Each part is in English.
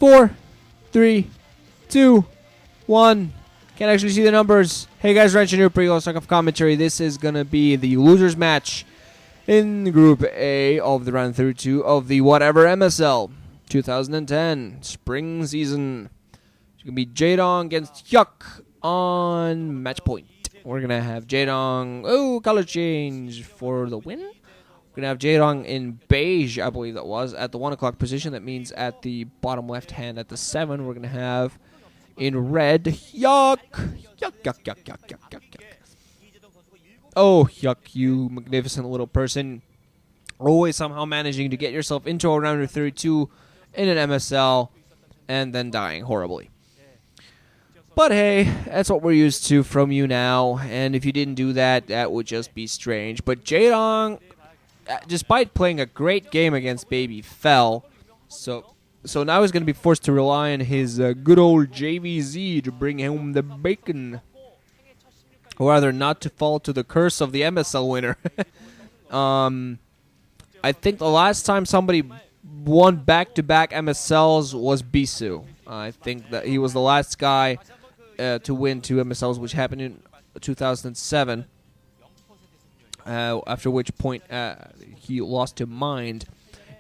4, 3, 2, 1. Can't actually see the numbers. Hey guys, Wrench and pre Stock of commentary. This is gonna be the losers match in Group A of the round 32 of the whatever MSL 2010 spring season. It's gonna be Jaedong against HyuK on match point. We're gonna have Jaedong, color change for the win. We're gonna have Jaedong in beige, I believe that was, at the 1 o'clock position. That means at the bottom left hand at the 7. We're gonna have in red HyuK. HyuK. Oh, HyuK, you magnificent little person. Always somehow managing to get yourself into a round of 32 in an MSL and then dying horribly. But hey, that's what we're used to from you now, and if you didn't do that, that would just be strange. But Jaedong, despite playing a great game against Baby, fell. So now he's going to be forced to rely on his good old JVZ to bring home the bacon. Or rather, not to fall to the curse of the MSL winner. I think the last time somebody won back-to-back MSLs was Bisu. I think that he was the last guy to win 2 MSLs, which happened in 2007. After which point he lost to Mind.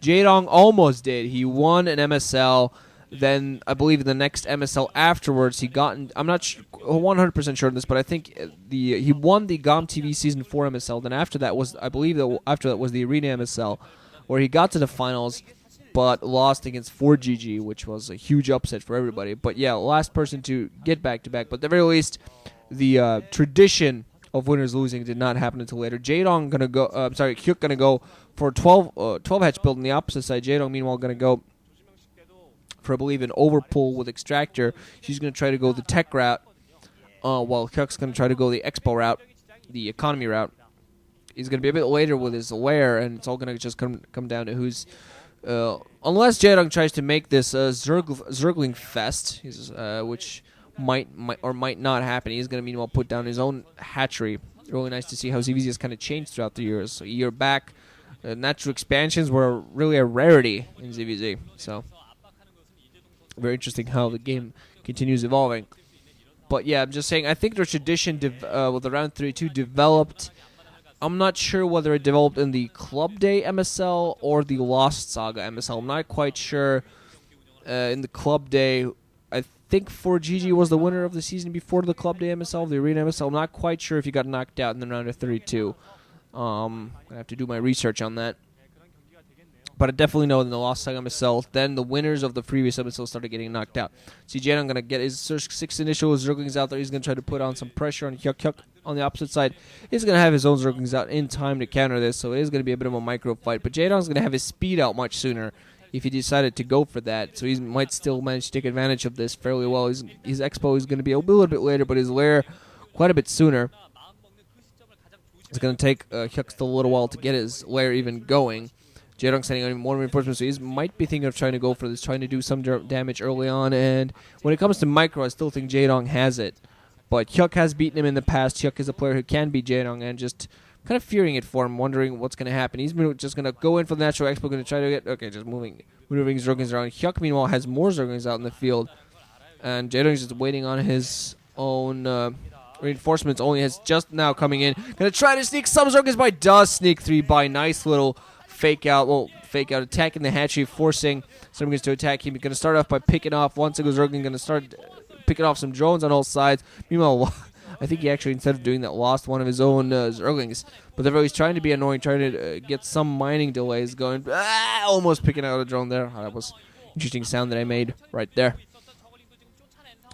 Jaedong almost did. He won an MSL. Then I believe the next MSL afterwards he got. I'm not 100% sure on this, but I think he won the GOM TV Season 4 MSL. Then after that was, I believe that after that was the Arena MSL, where he got to the finals, but lost against 4GG, which was a huge upset for everybody. But yeah, last person to get back-to-back. But at the very least, the tradition of winners losing did not happen until later. Jaedong gonna go. HyuK gonna go for a 12 hatch build on the opposite side. Jaedong meanwhile gonna go for, I believe, an overpull with Extractor. She's gonna try to go the tech route, while HyuK's gonna try to go the expo route, the economy route. He's gonna be a bit later with his lair, and it's all gonna just come down to who's. Unless Jaedong tries to make this zergling fest, which might or might not happen. He's going to meanwhile put down his own hatchery. Really nice to see how ZVZ has kind of changed throughout the years. So a year back, natural expansions were really a rarity in ZVZ. So very interesting how the game continues evolving. But yeah, I'm just saying, I think the tradition with the round 32 developed. I'm not sure whether it developed in the Club Day MSL or the Lost Saga MSL. I'm not quite sure. In the Club Day, I think 4GG was the winner of the season before the Club Day MSL, the Arena MSL. I'm not quite sure if he got knocked out in the round of 32. I have to do my research on that. But I definitely know in the Lost Saga MSL, then the winners of the previous MSL started getting knocked out. See, Jaedong going to get his 6 initial zerglings out there. He's going to try to put on some pressure on HyuK. On the opposite side, he's going to have his own zerglings out in time to counter this, so it is going to be a bit of a micro fight. But Jaedong's going to have his speed out much sooner if he decided to go for that, so he might still manage to take advantage of this fairly well. His expo is going to be a little bit later, but his lair quite a bit sooner. It's going to take HyuK still a little while to get his lair even going. Jaedong sending on more reinforcements, so he might be thinking of trying to go for this, trying to do some damage early on. And when it comes to micro, I still think Jaedong has it. But HyuK has beaten him in the past. HyuK is a player who can beat Jaedong, and just kind of fearing it for him, wondering what's going to happen. He's just going to go in for the natural expo, going to try to get... Okay, just moving zerglings around. HyuK, meanwhile, has more zerglings out in the field. And Jaedong is just waiting on his own reinforcements. Only has just now coming in. Going to try to sneak some zerglings by. Does sneak 3 by. Nice little fake out. Attacking the hatchery, forcing zerglings to attack him. He's going to start off by picking off one single zergling. Going to start picking off some drones on all sides. Meanwhile, I think he actually, instead of doing that, lost one of his own zerglings. But they're always trying to be annoying, trying to get some mining delays going. Almost picking out a drone there. That was an interesting sound that I made right there.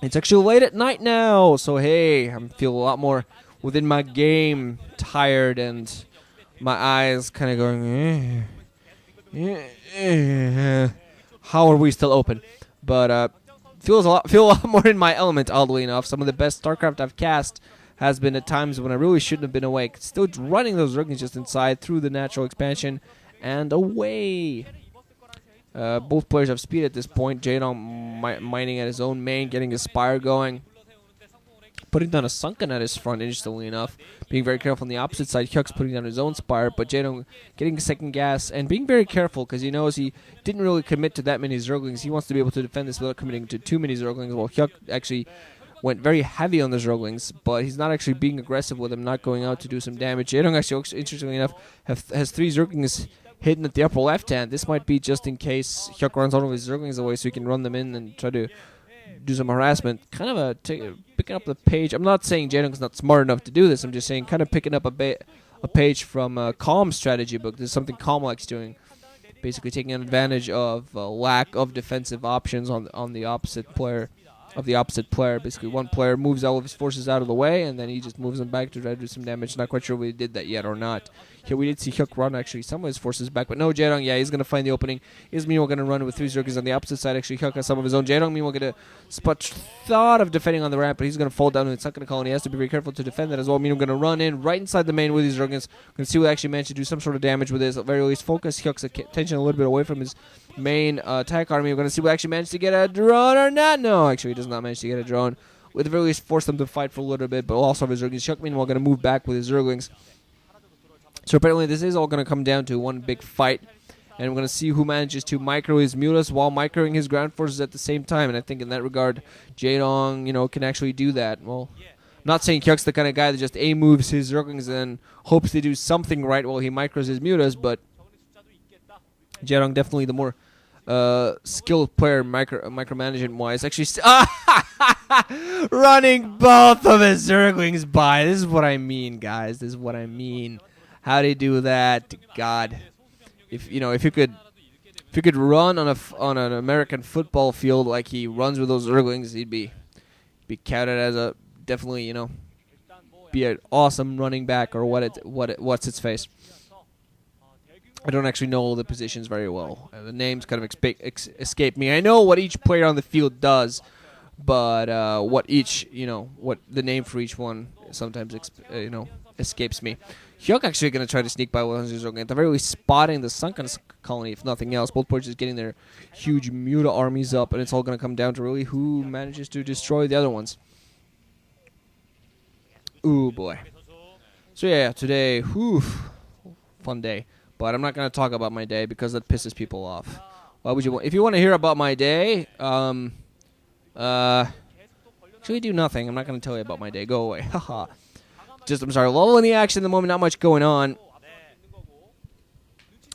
It's actually late at night now, so hey, I feel a lot more within my game, tired, and my eyes kind of going, how are we still open? But feel a lot more in my element, oddly enough. Some of the best StarCraft I've cast has been at times when I really shouldn't have been awake. Still running those zerglings just inside through the natural expansion and away. Both players have speed at this point. Jaedong mining at his own main, getting his Spire going. putting down a sunken at his front, interestingly enough. Being very careful on the opposite side, HyuK's putting down his own Spire, but Jaedong getting a second gas and being very careful because he knows he didn't really commit to that many zerglings. He wants to be able to defend this without committing to too many zerglings, while HyuK actually went very heavy on the zerglings, but he's not actually being aggressive with them, not going out to do some damage. Jaedong actually, interestingly enough, has 3 zerglings hidden at the upper left hand. This might be just in case HyuK runs all of his zerglings away so he can run them in and try to do some harassment. Kind of picking up the page. I'm not saying Jaedong's not smart enough to do this. I'm just saying kind of picking up a page from a Calm strategy book. This is something Calm likes doing. Basically taking advantage of lack of defensive options on the opposite player. Basically, one player moves all of his forces out of the way, and then he just moves them back to try to do some damage. Not quite sure if we did that yet or not. Here we did see HyuK run actually some of his forces back, but no, Jaedong, yeah, he's going to find the opening. He's meanwhile going to run with 3 zerglings on the opposite side. Actually, HyuK has some of his own. Jaedong meanwhile going to thought of defending on the ramp, but he's going to fall down and it's not going to call, and he has to be very careful to defend that as well. Meanwhile, going to run in right inside the main with these zerglings. Going to see what actually managed to do some sort of damage with this. At very least, focus HyuK's attention a little bit away from his main attack army. We're going to see what actually managed to get a drone or not. No, actually, he does not manage to get a drone. With the very least, force them to fight for a little bit, but also have his zerglings. HyuK meanwhile going to move back with his zerglings. So apparently this is all going to come down to one big fight. And we're going to see who manages to micro his mutas while microing his ground forces at the same time. And I think in that regard, Jaedong, can actually do that. Well, I'm not saying HyuK's the kind of guy that just A-moves his zerglings and hopes to do something right while he micros his mutas, but Jaedong definitely the more skilled player micromanagement-wise. Actually, running both of his zerglings by. This is what I mean, guys. This is what I mean. How do you do that? God, if you could run on an American football field like he runs with those zerglings, he'd be counted as a definitely be an awesome running back or what's its face. I don't actually know the positions very well. The names kind of escape me. I know what each player on the field does, but what the name for each one sometimes escapes me. HyuK actually going to try to sneak by with his zergling. At the very least, spotting the sunken colony, if nothing else. Both players just getting their huge muta armies up, and it's all going to come down to really who manages to destroy the other ones. Ooh, boy. So yeah, today, fun day. But I'm not going to talk about my day because that pisses people off. Why would you want? If you want to hear about my day, actually do nothing. I'm not going to tell you about my day. Go away. Haha. I'm sorry, lull in the action at the moment, not much going on.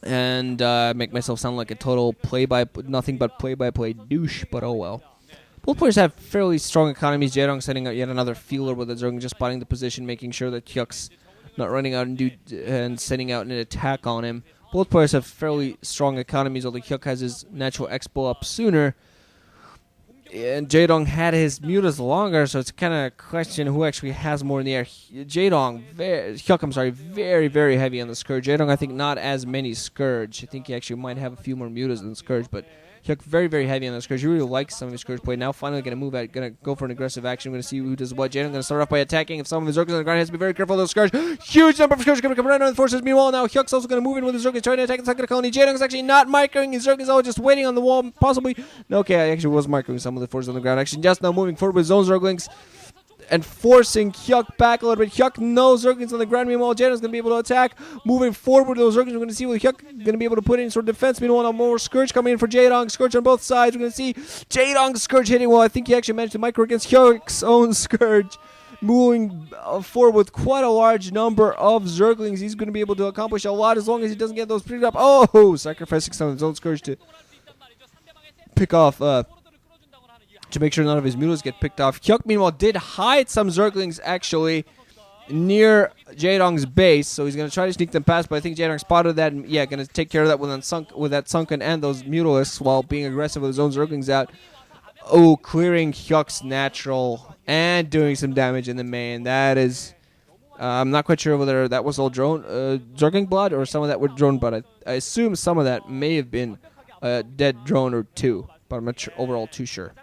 And make myself sound like a total nothing but play-by-play douche, but oh well. Both players have fairly strong economies. Jaedong setting out yet another feeler with the zerg, just spotting the position, making sure that HyuK's not running out and sending out an attack on him. Both players have fairly strong economies, although HyuK has his natural expo up sooner. And Jaedong had his mutas longer, so it's kind of a question who actually has more in the air. HyuK, very, very heavy on the Scourge. Jaedong, I think, not as many Scourge. I think he actually might have a few more mutas than Scourge, but HyuK very, very heavy on the Scourge. He really likes some of his Scourge play. Now finally going to move out, going to go for an aggressive action. We're going to see who does what. Jaedong going to start off by attacking. If some of his Zerglings on the ground, he has to be very careful of those Scourge. Huge number of Scourge going to come right on the forces. Meanwhile, now HyuK's also going to move in with his Zerglings, trying to attack the second colony. Jaedong is actually not microing his Zerglings, all just waiting on the wall, possibly. No, okay, I actually was microing some of the forces on the ground. Actually, just now moving forward with his own Zerglings and forcing HyuK back a little bit. HyuK, no Zerglings on the ground. Meanwhile, Jaedong's going to be able to attack. Moving forward with those Zerglings, we're going to see what HyuK going to be able to put in sort of defense. Meanwhile, now more Scourge coming in for Jaedong. Scourge on both sides. We're going to see Jaedong's Scourge hitting. Well, I think he actually managed to micro against HyuK's own Scourge. Moving forward with quite a large number of Zerglings. He's going to be able to accomplish a lot as long as he doesn't get those picked up. Oh, sacrificing some of his own Scourge to pick off to make sure none of his mutas get picked off. HyuK, meanwhile, did hide some Zerglings, actually, near Jaedong's base, so he's going to try to sneak them past, but I think Jaedong spotted that, and, yeah, going to take care of that with that Sunken and those Mutalisks while being aggressive with his own Zerglings out. Oh, clearing HyuK's natural and doing some damage in the main. That is... I'm not quite sure whether that was all drone Zergling blood or some of that were drone, but I assume some of that may have been a dead drone or two, but I'm not overall too sure.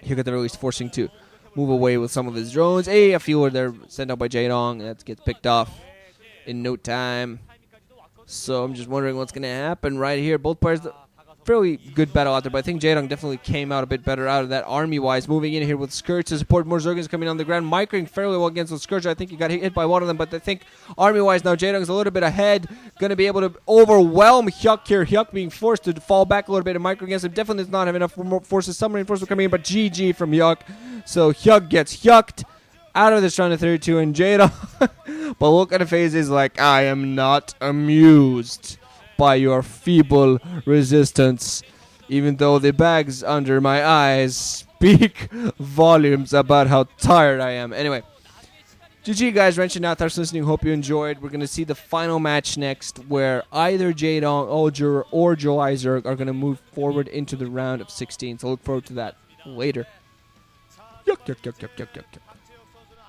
HyuK at the very least forcing to move away with some of his drones. A feeler there sent out by Jaedong. That gets picked off in no time. So I'm just wondering what's going to happen right here. Both players fairly good battle out there, but I think Jaedong definitely came out a bit better out of that army-wise. Moving in here with Scourge to support more Zerglings coming on the ground. Microing fairly well against the Scourge. I think he got hit by one of them, but I think army-wise now Jaedong's a little bit ahead. Going to be able to overwhelm HyuK here. HyuK being forced to fall back a little bit and Micro against him. Definitely does not have enough more forces. Some reinforcements coming in, but GG from HyuK. So HyuK gets HyuK'd out of this round of 32, and Jaedong, but look at the faces like, I am not amused by your feeble resistance, even though the bags under my eyes speak volumes about how tired I am. Anyway, GG guys, wrenching out. Thanks for listening. Hope you enjoyed. We're going to see the final match next, where either Jaedong, Olger, or July Zerg are going to move forward into the round of 16. So look forward to that later. Yuck, yuck, yuck, yuck, yuck, yuck, yuck.